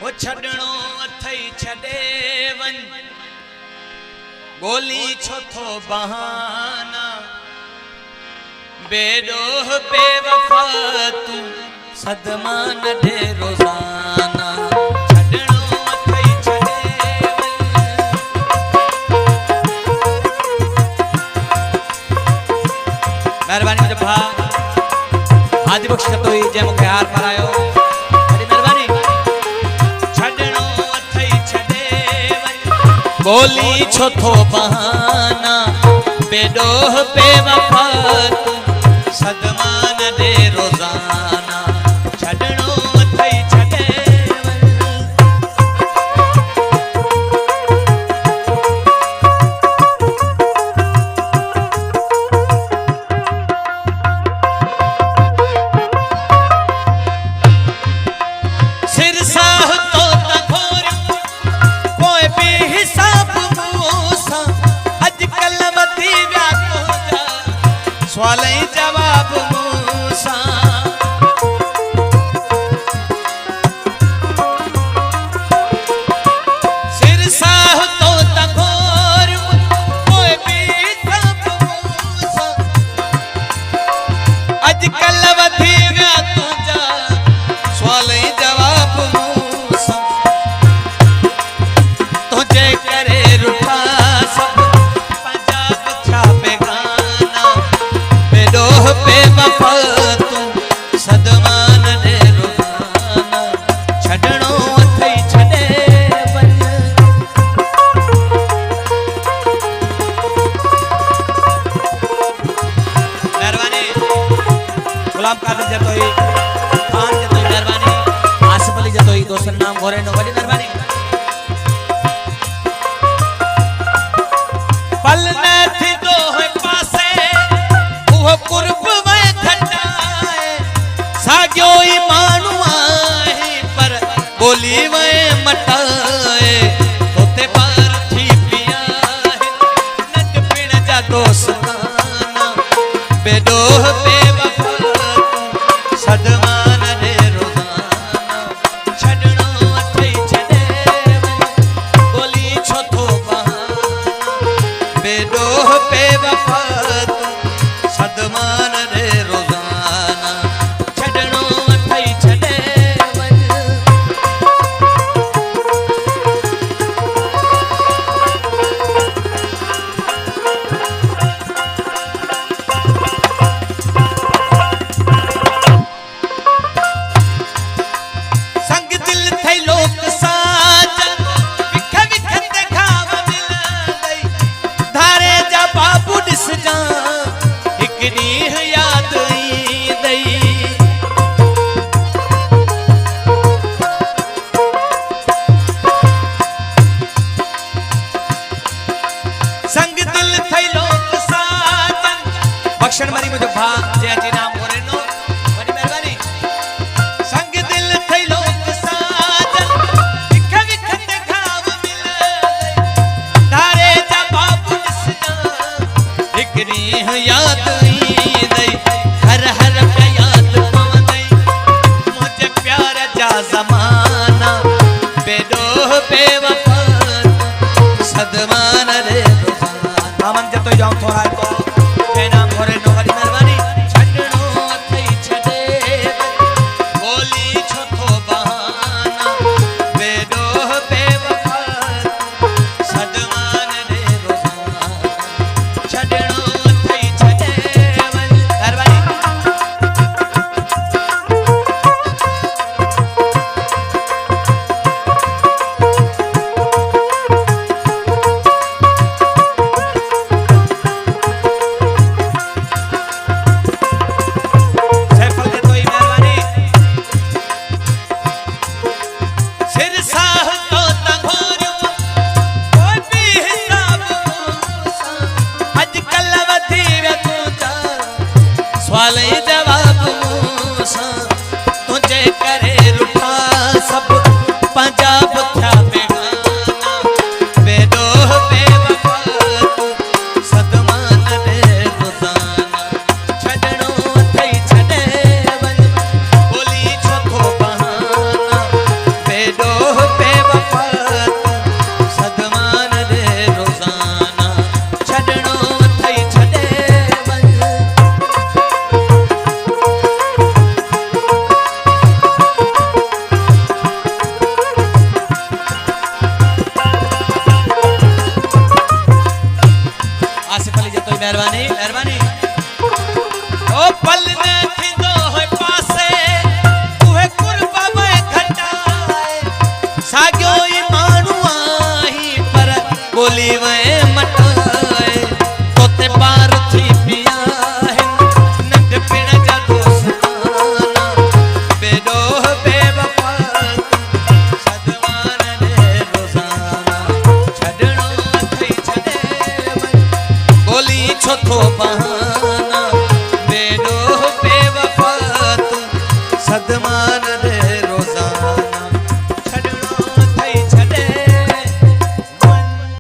वो छड़नो अथई छड़े वन गोली छो थो बहाना बेडोह बेवफा तू सदमा न दे रोजाना छड़नो अथई छड़े वन मेहरबानी मुझे भा आदि बख्श तो ही जय मुखे हार परायो बड़ी मेहरबानी छड़नो अथई छड़े वन गोली छो थो बहाना बेडोह बेवफा तू सदमा न दे रोजाना छड़नो अथई छड़े वन सिर साह तो तखोर कोई भी हिसाब मूसा अजकल वधी व्या तो जा सवाल जवाब मूसा सिर साह तो तखोर कोई भी हिसाब मूसा अजकल वधी व्या तो जा सवाल जवाब मूसा तुझे करे रुठा सब पंजाब छा बेगाना बेडोह बेवफा तू सदमा न दे रोजाना छड़नो अथई छड़े वन मेहरबानी गुलाम कादिर जतोई खान जतोई मेहरबानी आसिफ अली जतोई दोस्तन नाम घोरे नो वडी मेहरबानी पल न थी दो है पासे वो कुर्ब में खटाए सागियो ई मानू आहे पर बोली में मटाए होते पार थी पिया है नट पिण जा दोस्ताना बेडोह बेवफा तू सदमा न दे रोजाना छड़नो अथई छड़े वन गोली छो थो बहाना बेडोह बेवफा तू सदमा न दे रोजाना छड़नो अथई छड़े वन संग दिल थई लोक साजन विख विख देखाव दिल दई धारे जा बाबू ॾिस जा हिक ॾींहुं याद ईंदई संग दिल थई लोक साजन बख्शण मरी मुझे भा जे अची नाम घोरे नो वडी मेहरबानी संग दिल थई लोक साजन विख विख देखाव दिल धारे जा बाबू ॾिस जा हिक ॾींहुं याद ईंदई हर हर पे याद पवंदई मुझे प्यार जा ज़माना बेडोह बेवफा तू सदमा न दे रोजाना मामन जतो जाऊं थोड़ा तो के नाम घोरे नो वडी मेहरबानी छड़नो अथई छड़े वन गोली छो थो बहाना बेडोह बेवफा तू सदमा न दे रोजाना छड़नो अथई छड़े वन मेहरबानी मेहरबानी मेहरबानी ओ पल ने थींदो होए पासे उहे कुर्बा में घटाए सागियो ई माण्हू आही पर ॿोली में